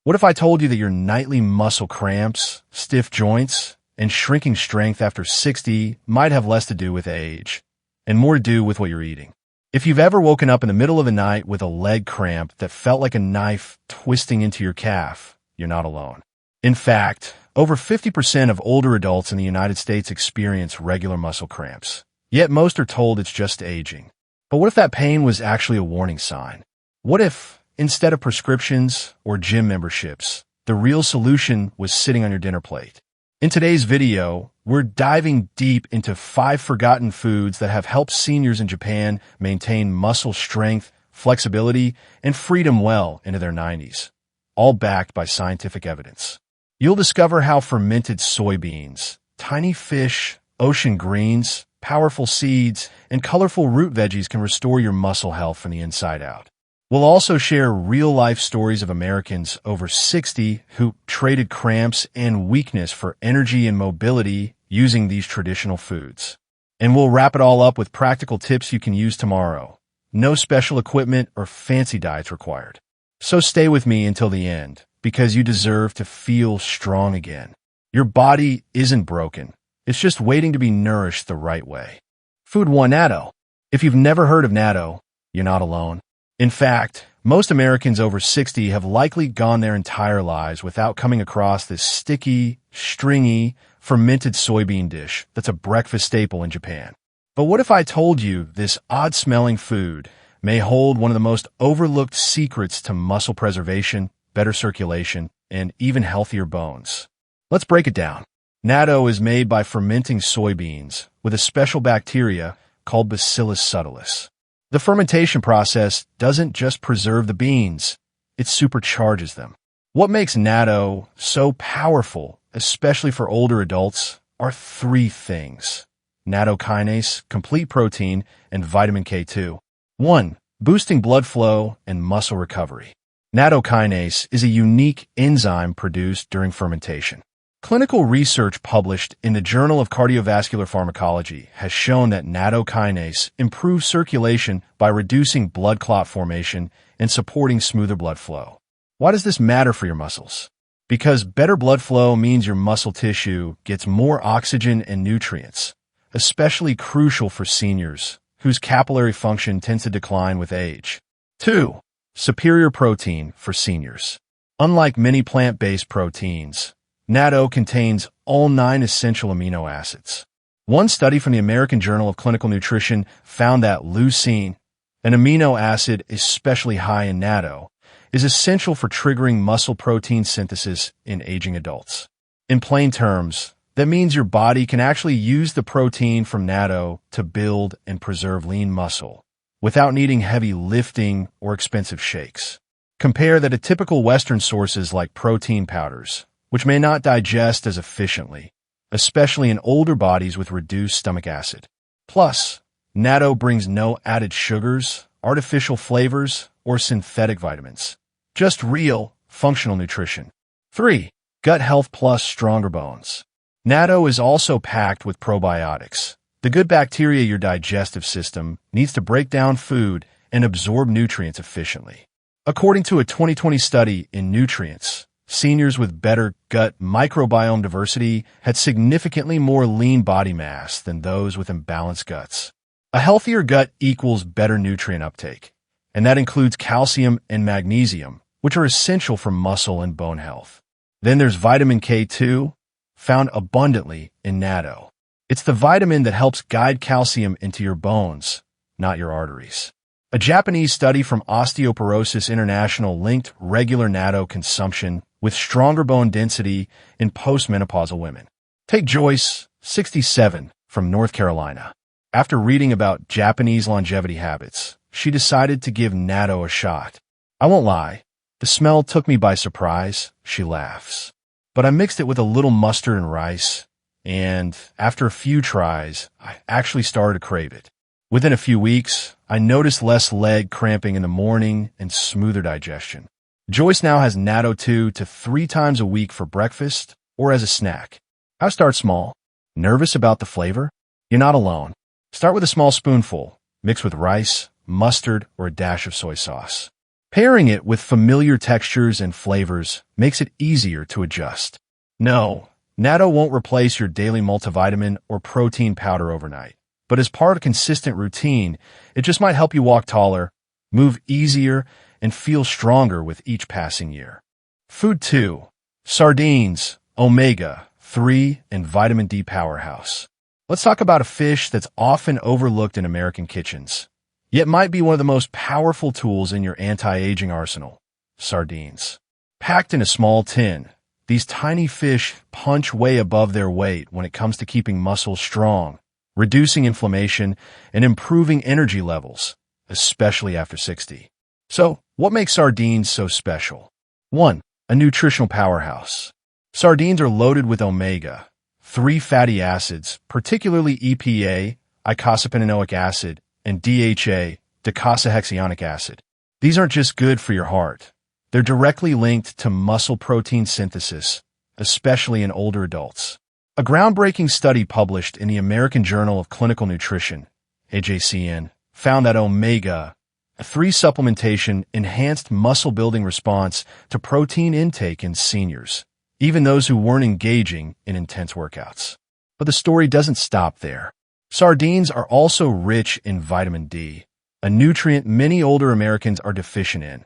What if I told you that your nightly muscle cramps, stiff joints, and shrinking strength after 60 might have less to do with age and more to do with what you're eating? If you've ever woken up in the middle of the night with a leg cramp that felt like a knife twisting into your calf, you're not alone. In fact, over 50% of older adults in the United States experience regular muscle cramps, yet most are told it's just aging. But what if that pain was actually a warning sign? What if, instead of prescriptions or gym memberships, the real solution was sitting on your dinner plate? In today's video, we're diving deep into 5 forgotten foods that have helped seniors in Japan maintain muscle strength, flexibility, and freedom well into their 90s, all backed by scientific evidence. You'll discover how fermented soybeans, tiny fish, ocean greens, powerful seeds, and colorful root veggies can restore your muscle health from the inside out. We'll also share real-life stories of Americans over 60 who traded cramps and weakness for energy and mobility using these traditional foods. And we'll wrap it all up with practical tips you can use tomorrow. No special equipment or fancy diets required. So stay with me until the end, because you deserve to feel strong again. Your body isn't broken. It's just waiting to be nourished the right way. Food 1: natto. If you've never heard of natto, you're not alone. In fact, most Americans over 60 have likely gone their entire lives without coming across this sticky, stringy, fermented soybean dish that's a breakfast staple in Japan. But what if I told you this odd-smelling food may hold one of the most overlooked secrets to muscle preservation, better circulation, and even healthier bones? Let's break it down. Natto is made by fermenting soybeans with a special bacteria called Bacillus subtilis. The fermentation process doesn't just preserve the beans, it supercharges them. What makes natto so powerful, especially for older adults, are 3 things: natto kinase, complete protein, and vitamin K2. 1. Boosting blood flow and muscle recovery. Natto kinase is a unique enzyme produced during fermentation. Clinical research published in the Journal of Cardiovascular Pharmacology has shown that natto kinase improves circulation by reducing blood clot formation and supporting smoother blood flow. Why does this matter for your muscles? Because better blood flow means your muscle tissue gets more oxygen and nutrients, especially crucial for seniors, whose capillary function tends to decline with age. 2. Superior protein for seniors. Unlike many plant-based proteins, natto contains all 9 essential amino acids. One study from the American Journal of Clinical Nutrition found that leucine, an amino acid especially high in natto, is essential for triggering muscle protein synthesis in aging adults. In plain terms, that means your body can actually use the protein from natto to build and preserve lean muscle without needing heavy lifting or expensive shakes. Compare that to typical Western sources like protein powders, which may not digest as efficiently, especially in older bodies with reduced stomach acid. Plus, natto brings no added sugars, artificial flavors, or synthetic vitamins. Just real, functional nutrition. 3. Gut health plus stronger bones. Natto is also packed with probiotics, the good bacteria your digestive system needs to break down food and absorb nutrients efficiently. According to a 2020 study in Nutrients, seniors with better gut microbiome diversity had significantly more lean body mass than those with imbalanced guts. A healthier gut equals better nutrient uptake, and that includes calcium and magnesium, which are essential for muscle and bone health. Then there's vitamin K2, found abundantly in natto. It's the vitamin that helps guide calcium into your bones, not your arteries. A Japanese study from Osteoporosis International linked regular natto consumption with stronger bone density in postmenopausal women. Take Joyce, 67, from North Carolina. After reading about Japanese longevity habits, she decided to give natto a shot. I won't lie, the smell took me by surprise, she laughs. But I mixed it with a little mustard and rice, and after a few tries, I actually started to crave it. Within a few weeks, I noticed less leg cramping in the morning and smoother digestion. Joyce now has natto 2 to 3 times a week for breakfast or as a snack. How to start small? Nervous about the flavor? You're not alone. Start with a small spoonful, mix with rice, mustard, or a dash of soy sauce. Pairing it with familiar textures and flavors makes it easier to adjust. No, natto won't replace your daily multivitamin or protein powder overnight, but as part of a consistent routine, it just might help you walk taller, move easier, and feel stronger with each passing year. Food 2. Sardines, omega-3, and vitamin D powerhouse. Let's talk about a fish that's often overlooked in American kitchens, yet might be one of the most powerful tools in your anti-aging arsenal: sardines. Packed in a small tin, these tiny fish punch way above their weight when it comes to keeping muscles strong, reducing inflammation, and improving energy levels, especially after 60. So, what makes sardines so special? 1. A nutritional powerhouse. Sardines are loaded with omega-3 fatty acids, particularly EPA, eicosapentaenoic acid, and DHA, docosahexaenoic acid. These aren't just good for your heart. They're directly linked to muscle protein synthesis, especially in older adults. A groundbreaking study published in the American Journal of Clinical Nutrition, AJCN, found that omega-3 supplementation enhanced muscle-building response to protein intake in seniors, even those who weren't engaging in intense workouts. But the story doesn't stop there. Sardines are also rich in vitamin D, a nutrient many older Americans are deficient in,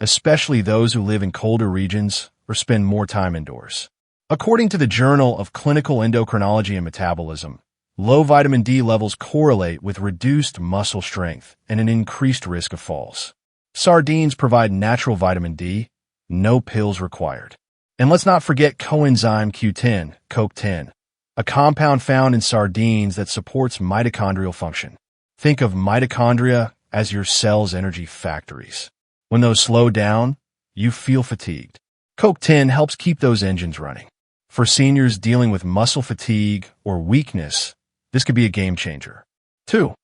especially those who live in colder regions or spend more time indoors. According to the Journal of Clinical Endocrinology and Metabolism, low vitamin D levels correlate with reduced muscle strength and an increased risk of falls. Sardines provide natural vitamin D, no pills required. And let's not forget coenzyme Q10, CoQ10, a compound found in sardines that supports mitochondrial function. Think of mitochondria as your cell's energy factories. When those slow down, you feel fatigued. CoQ10 helps keep those engines running. For seniors dealing with muscle fatigue or weakness, this could be a game changer. 2.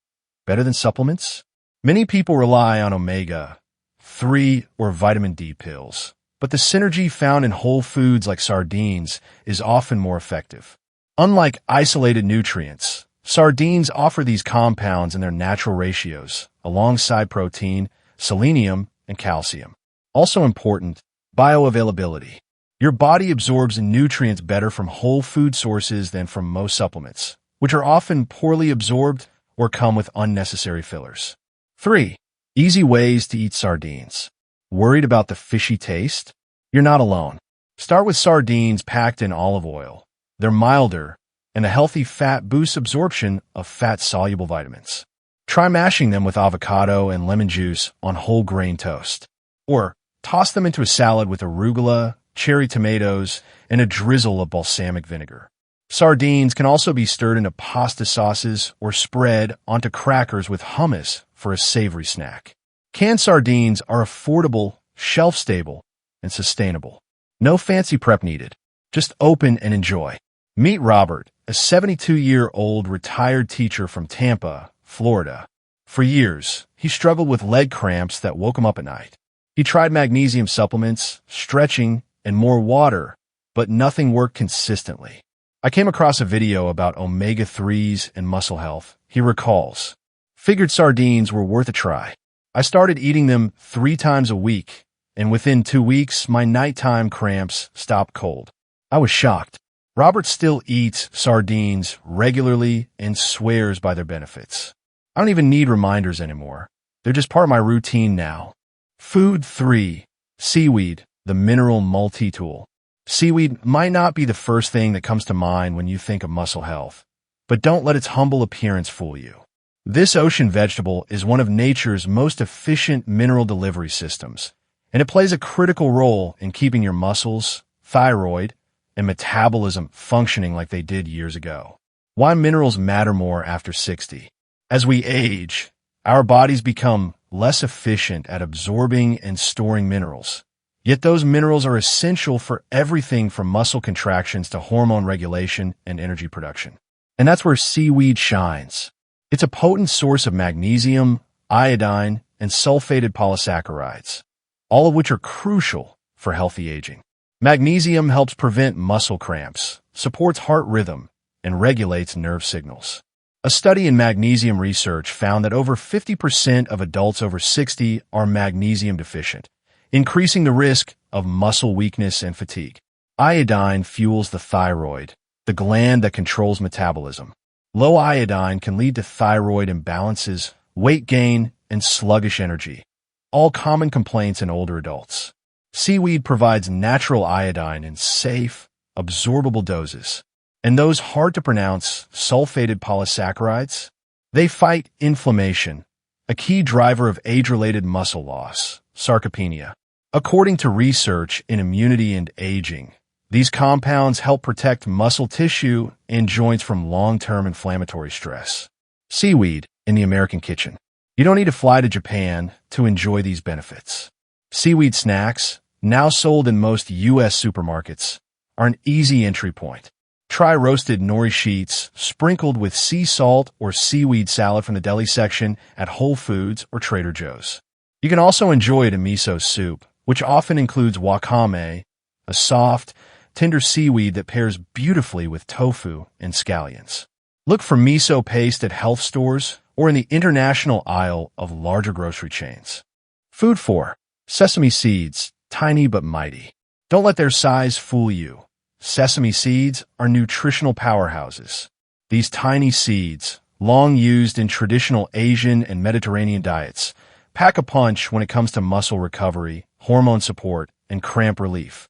Better than supplements? Many people rely on omega-3 or vitamin D pills, but the synergy found in whole foods like sardines is often more effective. Unlike isolated nutrients, sardines offer these compounds in their natural ratios, alongside protein, selenium, and calcium. Also important, bioavailability. Your body absorbs nutrients better from whole food sources than from most supplements, which are often poorly absorbed or come with unnecessary fillers. 3. Easy ways to eat sardines. Worried about the fishy taste? You're not alone. Start with sardines packed in olive oil. They're milder, and the healthy fat boosts absorption of fat-soluble vitamins. Try mashing them with avocado and lemon juice on whole grain toast. Or toss them into a salad with arugula, cherry tomatoes, and a drizzle of balsamic vinegar. Sardines can also be stirred into pasta sauces or spread onto crackers with hummus for a savory snack. Canned sardines are affordable, shelf-stable, and sustainable. No fancy prep needed. Just open and enjoy. Meet Robert, a 72-year-old retired teacher from Tampa, Florida. For years, he struggled with leg cramps that woke him up at night. He tried magnesium supplements, stretching, and more water, but nothing worked consistently. I came across a video about omega-3s and muscle health, he recalls. Figured sardines were worth a try. I started eating them 3 times a week, and within 2 weeks, my nighttime cramps stopped cold. I was shocked. Robert still eats sardines regularly and swears by their benefits. I don't even need reminders anymore. They're just part of my routine now. Food 3. Seaweed, the mineral multi-tool. Seaweed might not be the first thing that comes to mind when you think of muscle health, but don't let its humble appearance fool you. This ocean vegetable is one of nature's most efficient mineral delivery systems, and it plays a critical role in keeping your muscles, thyroid, and metabolism functioning like they did years ago. Why minerals matter more after 60. As we age, our bodies become less efficient at absorbing and storing minerals. Yet those minerals are essential for everything from muscle contractions to hormone regulation and energy production. And that's where seaweed shines. It's a potent source of magnesium, iodine, and sulfated polysaccharides, all of which are crucial for healthy aging. Magnesium helps prevent muscle cramps, supports heart rhythm, and regulates nerve signals. A study in magnesium research found that over 50% of adults over 60 are magnesium deficient, increasing the risk of muscle weakness and fatigue. Iodine fuels the thyroid, the gland that controls metabolism. Low iodine can lead to thyroid imbalances, weight gain, and sluggish energy, all common complaints in older adults. Seaweed provides natural iodine in safe, absorbable doses. And those hard-to-pronounce sulfated polysaccharides, they fight inflammation, a key driver of age-related muscle loss, sarcopenia. According to research in immunity and aging, these compounds help protect muscle tissue and joints from long-term inflammatory stress. Seaweed in the American kitchen. You don't need to fly to Japan to enjoy these benefits. Seaweed snacks, now sold in most U.S. supermarkets, are an easy entry point. Try roasted nori sheets sprinkled with sea salt or seaweed salad from the deli section at Whole Foods or Trader Joe's. You can also enjoy it in miso soup, which often includes wakame, a soft, tender seaweed that pairs beautifully with tofu and scallions. Look for miso paste at health stores or in the international aisle of larger grocery chains. Food 4. Sesame seeds, tiny but mighty. Don't let their size fool you. Sesame seeds are nutritional powerhouses. These tiny seeds, long used in traditional Asian and Mediterranean diets, pack a punch when it comes to muscle recovery, hormone support, and cramp relief,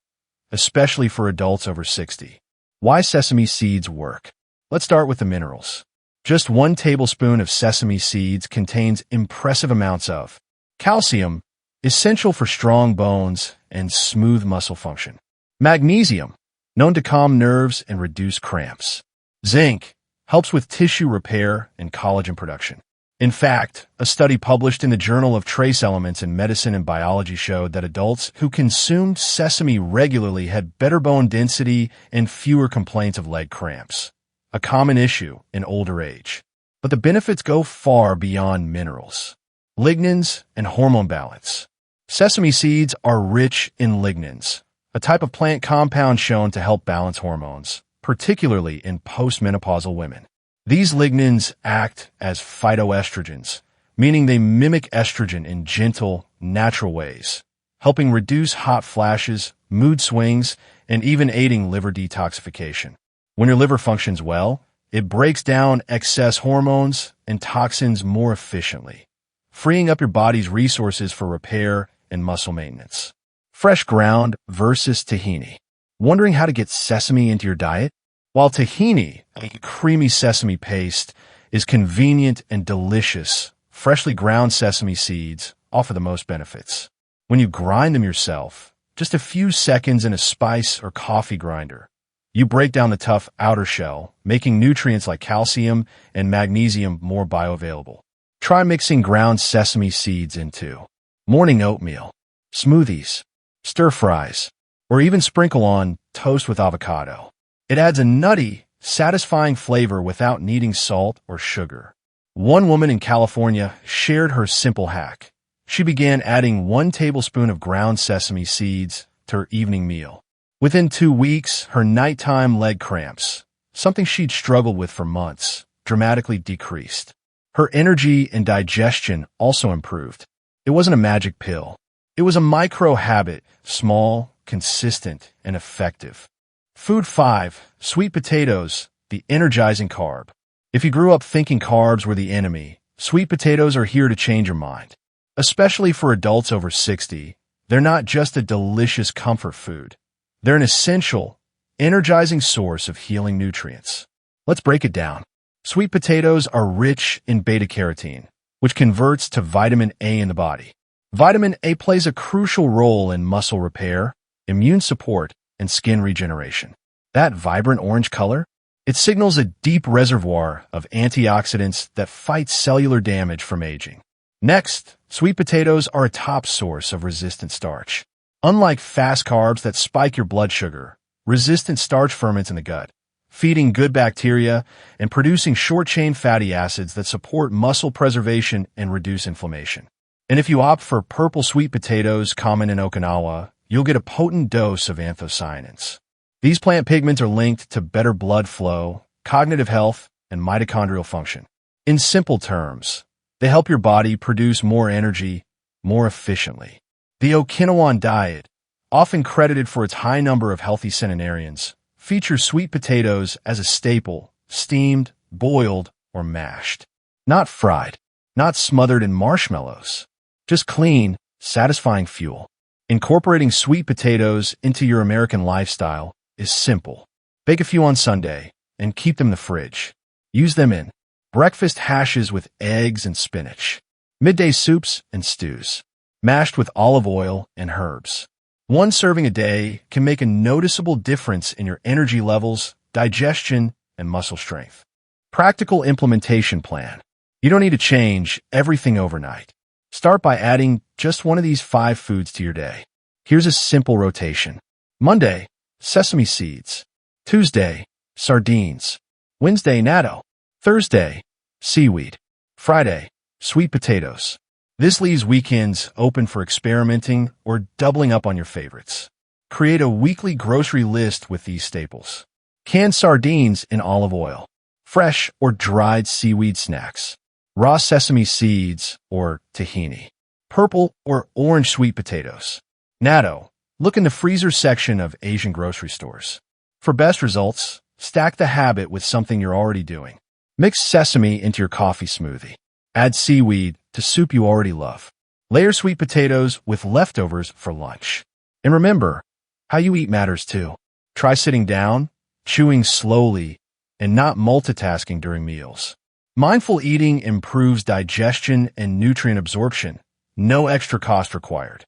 especially for adults over 60. Why sesame seeds work? Let's start with the minerals. Just 1 tablespoon of sesame seeds contains impressive amounts of calcium, essential for strong bones and smooth muscle function. Magnesium, known to calm nerves and reduce cramps. Zinc, helps with tissue repair and collagen production. In fact, a study published in the Journal of Trace Elements in Medicine and Biology showed that adults who consumed sesame regularly had better bone density and fewer complaints of leg cramps, a common issue in older age. But the benefits go far beyond minerals. Lignans and hormone balance. Sesame seeds are rich in lignans, a type of plant compound shown to help balance hormones, particularly in postmenopausal women. These lignans act as phytoestrogens, meaning they mimic estrogen in gentle, natural ways, helping reduce hot flashes, mood swings, and even aiding liver detoxification. When your liver functions well, it breaks down excess hormones and toxins more efficiently, freeing up your body's resources for repair and muscle maintenance. Fresh ground versus tahini. Wondering how to get sesame into your diet? While tahini, a creamy sesame paste, is convenient and delicious, freshly ground sesame seeds offer the most benefits. When you grind them yourself, just a few seconds in a spice or coffee grinder, you break down the tough outer shell, making nutrients like calcium and magnesium more bioavailable. Try mixing ground sesame seeds into morning oatmeal, smoothies, stir-fries, or even sprinkle on toast with avocado. It adds a nutty, satisfying flavor without needing salt or sugar. One woman in California shared her simple hack. She began adding 1 tablespoon of ground sesame seeds to her evening meal. Within 2 weeks, her nighttime leg cramps, something she'd struggled with for months, dramatically decreased. Her energy and digestion also improved. It wasn't a magic pill. It was a micro-habit, small, consistent, and effective. Food 5. Sweet potatoes, the energizing carb. If you grew up thinking carbs were the enemy, sweet potatoes are here to change your mind. Especially for adults over 60, they're not just a delicious comfort food. They're an essential, energizing source of healing nutrients. Let's break it down. Sweet potatoes are rich in beta-carotene, which converts to vitamin A in the body. Vitamin A plays a crucial role in muscle repair, immune support, and skin regeneration. That vibrant orange color? It signals a deep reservoir of antioxidants that fight cellular damage from aging. Next, sweet potatoes are a top source of resistant starch. Unlike fast carbs that spike your blood sugar, resistant starch ferments in the gut, feeding good bacteria and producing short-chain fatty acids that support muscle preservation and reduce inflammation. And if you opt for purple sweet potatoes common in Okinawa, you'll get a potent dose of anthocyanins. These plant pigments are linked to better blood flow, cognitive health, and mitochondrial function. In simple terms, they help your body produce more energy more efficiently. The Okinawan diet, often credited for its high number of healthy centenarians, features sweet potatoes as a staple, steamed, boiled, or mashed. Not fried, not smothered in marshmallows. Just clean, satisfying fuel. Incorporating sweet potatoes into your American lifestyle is simple. Bake a few on Sunday and keep them in the fridge. Use them in breakfast hashes with eggs and spinach, midday soups and stews, mashed with olive oil and herbs. One serving a day can make a noticeable difference in your energy levels, digestion, and muscle strength. Practical implementation plan. You don't need to change everything overnight. Start by adding just one of these 5 foods to your day. Here's a simple rotation. Monday, sesame seeds. Tuesday, sardines. Wednesday, natto. Thursday, seaweed. Friday, sweet potatoes. This leaves weekends open for experimenting or doubling up on your favorites. Create a weekly grocery list with these staples. Canned sardines in olive oil. Fresh or dried seaweed snacks. Raw sesame seeds or tahini. Purple or orange sweet potatoes. Natto. Look in the freezer section of Asian grocery stores. For best results, stack the habit with something you're already doing. Mix sesame into your coffee smoothie. Add seaweed to soup you already love. Layer sweet potatoes with leftovers for lunch. And remember, how you eat matters too. Try sitting down, chewing slowly, and not multitasking during meals. Mindful eating improves digestion and nutrient absorption. No extra cost required.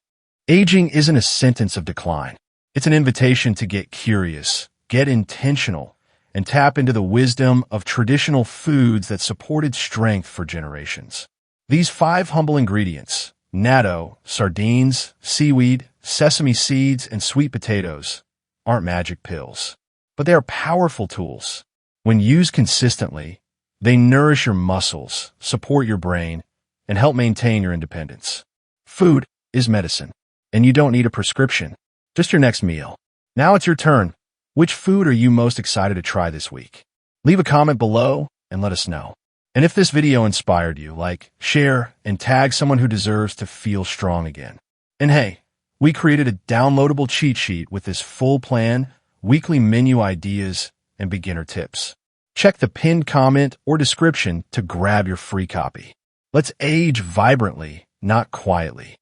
Aging isn't a sentence of decline. It's an invitation to get curious, get intentional, and tap into the wisdom of traditional foods that supported strength for generations. These 5 humble ingredients, natto, sardines, seaweed, sesame seeds, and sweet potatoes, aren't magic pills, but they are powerful tools. When used consistently, they nourish your muscles, support your brain, and help maintain your independence. Food is medicine, and you don't need a prescription, just your next meal. Now it's your turn. Which food are you most excited to try this week? Leave a comment below and let us know. And if this video inspired you, like, share, and tag someone who deserves to feel strong again. And hey, we created a downloadable cheat sheet with this full plan, weekly menu ideas, and beginner tips. Check the pinned comment or description to grab your free copy. Let's age vibrantly, not quietly.